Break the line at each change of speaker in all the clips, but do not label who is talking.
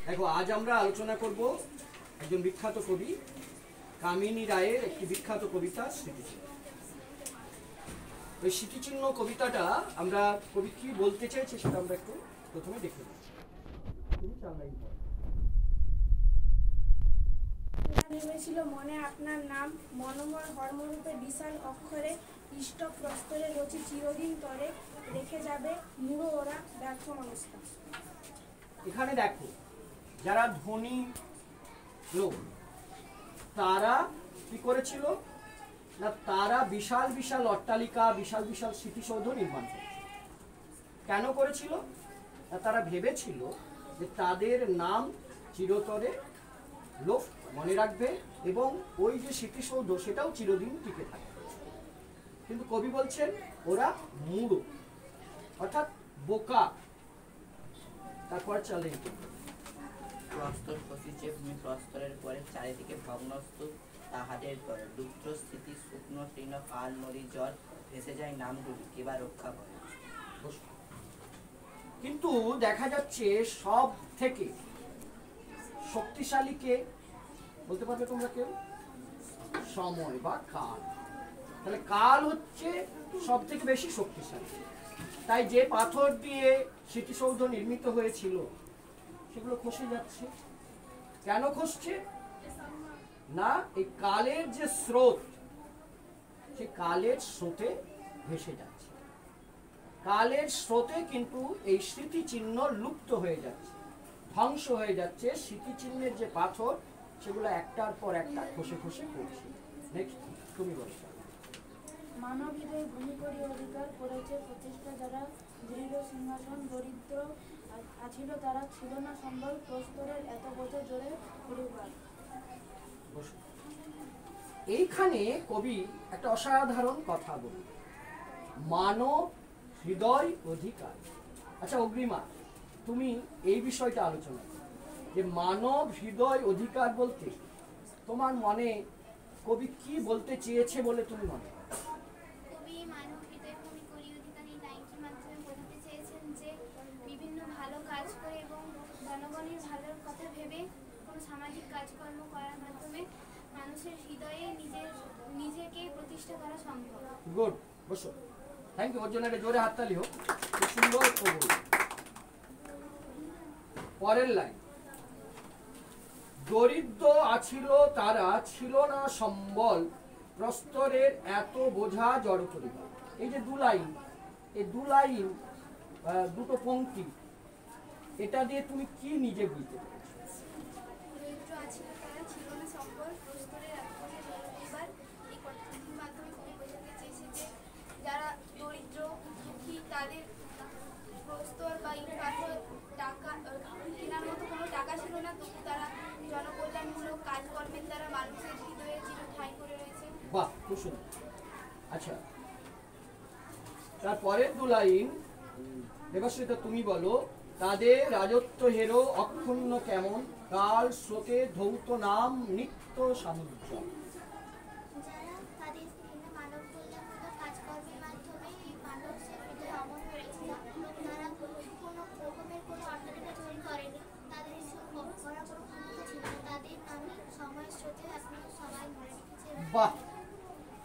দেখো, আজ আমরা আলোচনা করব একজন বিখ্যাত কবি কামিনী রায়ের একটি বিখ্যাত কবিতা স্মৃতিচিহ্ন। ওই স্মৃতিচিহ্ন কবিতাটা আমরা কবি কি বলতে চাইছে সেটা আমরা একটু প্রথমে দেখে নিই।
নেমেছিল মনে আপনার নাম, মনোময় হর্মরূপে বিশাল অক্ষরে ইষ্ট প্রস্তরে রচি চিরদিন তরে, রেখে যাবে মুড়ো ওরা ব্যর্থ মানুষটা।
এখানে দেখো, যারা ধনী লোক তারা কি করেছিল না, তারা বিশাল বিশাল অট্টালিকা, বিশাল বিশাল স্মৃতিসৌধ নির্মাণ করেছিল। কেন করেছিল না, তারা ভেবেছিল যে তাদের নাম চিরতরে লোক মনে রাখবে এবং ওই যে স্মৃতিসৌধ সেটাও চিরদিন টিকে থাকবে। কিন্তু কবি বলছেন ওরা মূঢ়, অর্থাৎ বোকা। তারপর চলে
প্রস্তর খসিছে ভূমি প্রস্তরের পরে, চারিদিকে ভগ্নস্তূপ তাহাদের করে, রুদ্র স্থিতি শুকনো তৃণ কাল নদী জল, ভেসে যায় নামগুলি কেবা রক্ষা করে।
কিন্তু দেখা যাচ্ছে সব থেকে শক্তিশালী কে বলতে পারবে তোমরা কেউ? সময় বা কাল। তাহলে কাল হচ্ছে সব থেকে বেশি শক্তিশালী। তাই যে পাথর দিয়ে স্মৃতিসৌধ নির্মিত হয়েছিল সেগুলো খসে যাচ্ছে। কেন খসছে না, এই কালের যে স্রোত, সে কালের স্রোতে ভেসে যাচ্ছে। কালের স্রোতে কিন্তু এই স্মৃতিচিহ্ন লুপ্ত হয়ে যাচ্ছে, ধ্বংস হয়ে যাচ্ছে। স্মৃতিচিহ্নের যে পাথর সেগুলো একটার পর একটা খসে খসে পড়ছে। নেক্সট তুমি বলো।
মানব হৃদয় ভূমি করি অধিকার করেছে প্রতিষ্ঠা, যারা দৃঢ় সিংহাসন দরিদ্র আছিল তারা ছিল না সম্বল, প্রস্তরের এত বছর জোরে পরিবার।
এইখানে কবি একটা অসাধারণ কথা বলি, মানব হৃদয় অধিকার। আচ্ছা অগ্রিমা, তুমি এই বিষয়টা আলোচনা করো যে মানব হৃদয় অধিকার বলতে তোমার মনে কবি কি বলতে চেয়েছে বলে তুমি মনে?
কবি মানব হৃদয় ভূমি করি অধিকার এই লাইনটির মাধ্যমে বোঝাতে চেয়েছেন যে বিভিন্ন ভালো কাজ করে এবং জনগণের ভালোর কথা ভেবে কোনো সামাজিক কাজকর্ম করার মাধ্যমে মানুষের হৃদয়ে নিজেকে প্রতিষ্ঠা করা সম্ভব।
গুড, বসো। Thank you. ওর জন্য একটা জোরে হাততালি হোক। খুব সুন্দর কবি। পরের লাইন, দরিদ্র আছিল তারা ছিল না সম্বল, প্রস্তরের এত বোঝা জড় করিবার। এই যে দু লাইন, এই দু লাইন দুটো পংক্তি, এটা দিয়ে তুমি কি নিজে বুঝতে পেরেছো?
দরিদ্র আছিল তারা ছিল না সম্বল, প্রস্তরের এত বোঝা জড় করিবার। এই কথাটির মাধ্যমে কবি বোঝাতে চেয়েছে যে যারা দরিদ্র দুঃখী তাদের প্রস্তর বা ইট পাথর টাকা কেনার মতো কোনো টাকা ছিল না, তবু তারা জনকল্যাণমূলক কাজকর্মের দ্বারা মানুষের হৃদয়ে চির ঠাঁই করে রয়েছে।
বাহ, খুব সুন্দর। আচ্ছা, তারপরের দু লাইন দেবশ্রীতা তুমি বলো, তাদের রাজত্ব হেরো অক্ষুণ্ণ কেমন, কাল স্রোতে ধৌত নাম নিত্য সামুদ্র।
যারা তাদের বিভিন্ন মানব কল্যাণমূলক কাজকর্মের মাধ্যমে এই মানুষের হৃদয়ে অমর হয়েছিল, তারা কোনো রকমের কোনো অট্টালিকা তৈরি করেনি, তাদের করার কোনো ক্ষমতা ছিল না, তাদের নামে সময়ের স্রোতে এখনো সবাই মনে রেখেছে।
বাহ,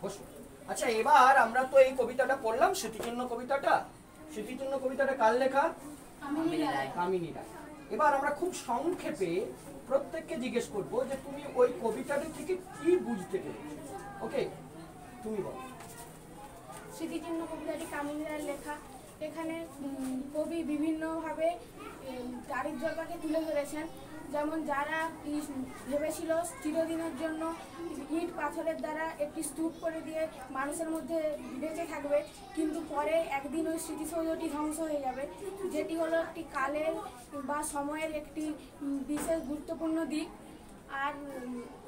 বসো। আচ্ছা, এবার আমরা তো এই কবিতাটা পড়লাম, স্মৃতিচিহ্ন কবিতাটা। স্মৃতিচিহ্ন কবিতাটা কার লেখা? কামিনী রায়। এবার আমরা খুব সংক্ষেপে প্রত্যেককে জিজ্ঞেস করব যে তুমি ওই কবিতাটা থেকে কি বুঝতে পেরেছো। ওকে, তুমি বলো।
স্মৃতিচিহ্ন কবিতাটি কামিনী রায়ের লেখা। এখানে কবি বিভিন্নভাবে দারিদ্র্যতাকে তুলে ধরেছেন। যেমন যারা ভেবেছিল চিরদিনের জন্য ইট পাথরের দ্বারা একটি স্তূপ করে দিয়ে মানুষের মধ্যে বেঁচে থাকবে, কিন্তু পরে একদিন ওই স্মৃতিসৌধটি ধ্বংস হয়ে যাবে, যেটি হলো একটি কালের বা সময়ের একটি বিশেষ গুরুত্বপূর্ণ দিক।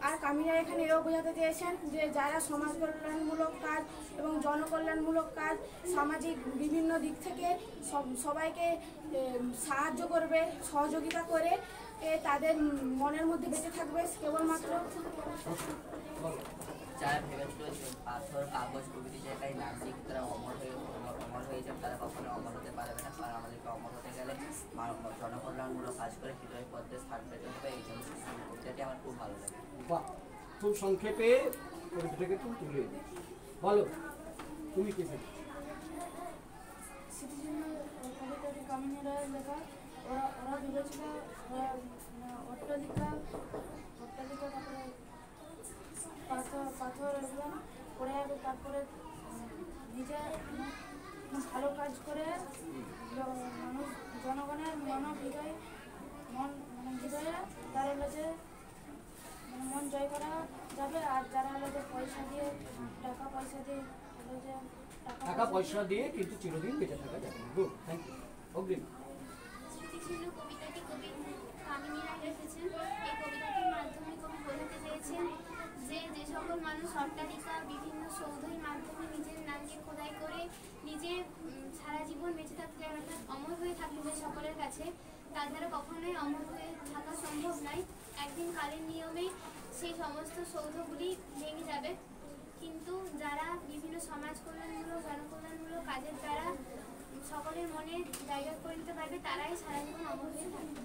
আর কামিনী এখানে এও বোঝাতে চেয়েছেন যে যারা সমাজ কল্যাণমূলক কাজ এবং জনকল্যাণমূলক কাজ সামাজিক বিভিন্ন দিক থেকে সবাইকে সাহায্য করবে, সহযোগিতা করে তাদের মনের মধ্যে বেঁচে থাকবে কেবলমাত্র।
যারা ভেবেছিল যে পাথর কাগজ প্রভৃতি জায়গায় নাম লিখে তারা অমর হয়ে যাবে, তারা কখনো অমর হতে পারবে না। কারণ আমাদেরকে অমর হতে গেলে জনকল্যাণমূলক কাজ করে হৃদয় পদ্মে স্থান
বাহ, খুব সংক্ষেপে কবিতাটাকে তুমি তুলে এলে। বলো তুমি কি ফেলে?
স্মৃতিচিহ্ন কবিতাটি কামিনী রায়ের লেখা। ওরা ভেবেছিল অট্টালিকা তারপরে পাথর এগুলো পড়ে যাবে, তারপরে নিজে ভালো কাজ করে মানুষ জনগণের হৃদয়ে তারা হলো যে মন জয় করা যাবে। আর যারা হলো যে টাকা
পয়সা দিয়ে কিন্তু চিরদিন বেঁচে থাকা যাবে। Good, thank you. অগ্রিম।
স্মৃতিচিহ্ন কবিতাটি কবি কামিনী রায় লিখেছেন। এই কবিতাটির মাধ্যমে কবি বোঝাতে চেয়েছেন যে সকল মানুষ অট্টালিকা বিভিন্ন সৌধের মাধ্যমে নিজের নামকে খোদাই করে নিজে সারা জীবন বেঁচে থাকতে চায়, অর্থাৎ অমর হয়ে থাকতে চায় সকলের কাছে, তার দ্বারা কখনোই অমর হয়ে থাকা সম্ভব নয়। একদিন কালের নিয়মে সেই সমস্ত সৌধগুলি ভেঙে যাবে, কিন্তু যারা বিভিন্ন সমাজ কল্যাণমূলক জনকল্যাণমূলক কাজের দ্বারা সকলের মনে জায়গা করে নিতে পারবে, তারাই সারা জীবন অমর হয়ে থাকবে।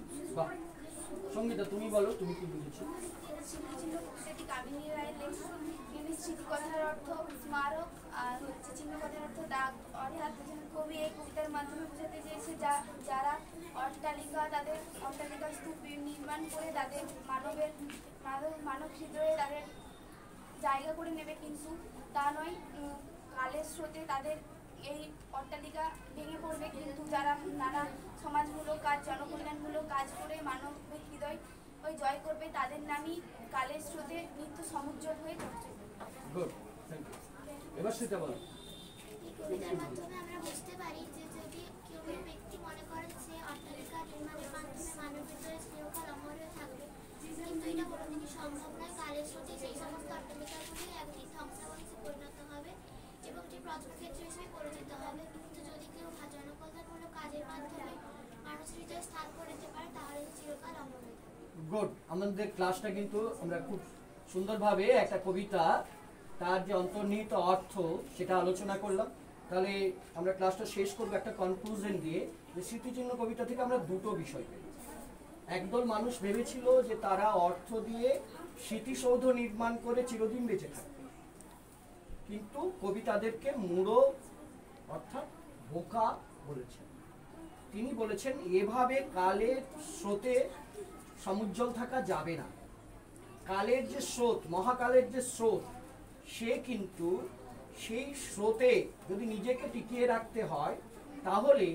সঙ্গীতা তুমি বলো, তুমি কি বুঝেছো?
স্মৃতিচিহ্ন কবিতাটি কামিনী রায়ের লেখা। কিন্তু স্মৃতি কথার অর্থ স্মারক আর হচ্ছে চিহ্ন কথার অর্থ দাগ। অর্থাৎ কবি এই কবিতার মাধ্যমে বোঝাতে চেয়েছে যারা তাদের অট্টালিকা স্তূপ নির্মাণ করে তাদের মানব হৃদয়ে তাদের জায়গা করে নেবে, কিন্তু তা নয়, কালের স্রোতে তাদের এই অট্টালিকা ভেঙে পড়বে, কিন্তু যারা নানা সমাজমূলক কাজ জনকল্যাণমূলক কাজ করে মানবের হৃদয় জয় করবে, তাদের নামই কালের স্রোতে নিত্য সমুজ্জ্বল হয়ে থাকছে।
Good, thank you. এবার সেটা বলো।
এই কবিতার মাধ্যমে আমরা বুঝতে পারি যে যদি কেউ ব্যক্তি মনে করে যে অট্টালিকা নির্মাণের মাধ্যমে মানব হৃদয়ে চিরকাল অমর হয়ে থাকবে, কিন্তু এটা কোনোদিনই সম্ভব নয়। কালের স্রোতে সেই সমস্ত অট্টালিকাগুলি একদিন ধ্বংসাবশেষে পরিণত হবে এবং এটি প্রত্নক্ষেত্র হিসেবে পরিচিত হবে। কিন্তু যদি কেউ জনকল্যাণমূলক কাজের মাধ্যমে মানুষ হৃদয়ে স্থান করে নিতে পারে, তাহলে চিরকাল অমর হয়ে থাকবে।
গুড। আমাদের ক্লাসটা কিন্তু আমরা খুব সুন্দরভাবে একটা কবিতা তার যে অন্তর্নিহিত অর্থ সেটা আলোচনা করলাম। তাহলে আমরা ক্লাসটা শেষ করবো একটা কনক্লুশন দিয়ে, যে স্মৃতিচিহ্ন কবিতা থেকে আমরা দুটো বিষয় পেয়েছি। একদল মানুষ ভেবেছিল যে তারা অর্থ দিয়ে স্মৃতিসৌধ নির্মাণ করে চিরদিন বেঁচে থাকবে, কিন্তু কবি তাদেরকে মূঢ় অর্থাৎ বোকা বলেছেন। তিনি বলেছেন এভাবে কালের স্রোতে সমুজ্জ্বল থাকা যাবে না। কালের যে স্রোত, মহাকালের যে স্রোত, সে কিন্তু সেই স্রোতে যদি নিজেকে টিকিয়ে রাখতে হয়, তাহলে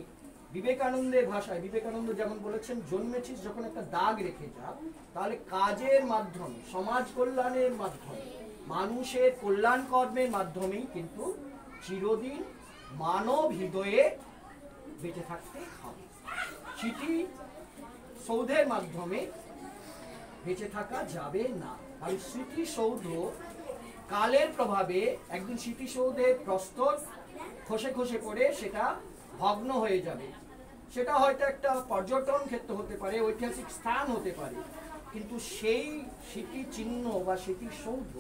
বিবেকানন্দের ভাষায়, বিবেকানন্দ যেমন বলেছেন, জন্মেছিস যখন একটা দাগ রেখে যা, তাহলে কাজের মাধ্যমে, সমাজ কল্যাণের মাধ্যমে, মানুষের কল্যাণ কর্মের মাধ্যমেই কিন্তু চিরদিন মানব হৃদয়ে বেঁচে থাকতে হবে। স্মৃতি সৌধের মাধ্যমে বেঁচে থাকা যাবে না। আর স্মৃতিসৌধ কালের প্রভাবে একদিন স্মৃতিসৌধের প্রস্তর খসে খসে পড়ে সেটা ভগ্ন হয়ে যাবে। সেটা হয়তো একটা পর্যটন ক্ষেত্র হতে পারে, ঐতিহাসিক স্থান হতে পারে, কিন্তু সেই স্মৃতিচিহ্ন বা স্মৃতিসৌধ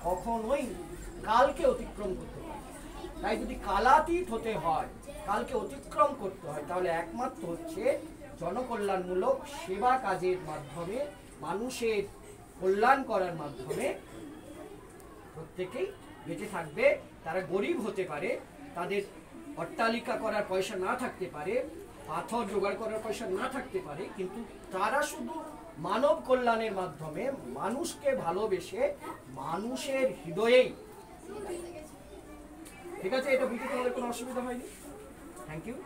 কখনোই কালকে অতিক্রম করতে পারে। তাই যদি কালাতীত হতে হয়, কালকে অতিক্রম করতে হয়, তাহলে একমাত্র হচ্ছে জনকল্যাণমূলক সেবা কাজের মাধ্যমে, মানুষের কল্যাণ করার মাধ্যমে প্রত্যেকেই বেঁচে থাকবে। তারা গরিব হতে পারে, তাদের অট্টালিকা করার পয়সা না থাকতে পারে, পাথর জোগাড় করার পয়সা না থাকতে পারে, কিন্তু তারা শুধু মানব কল্যাণের মাধ্যমে মানুষকে ভালোবেসে মানুষের হৃদয়েই। ঠিক আছে, এটা বুঝতে তোমাদের কোনো অসুবিধা হয়নি? Thank you.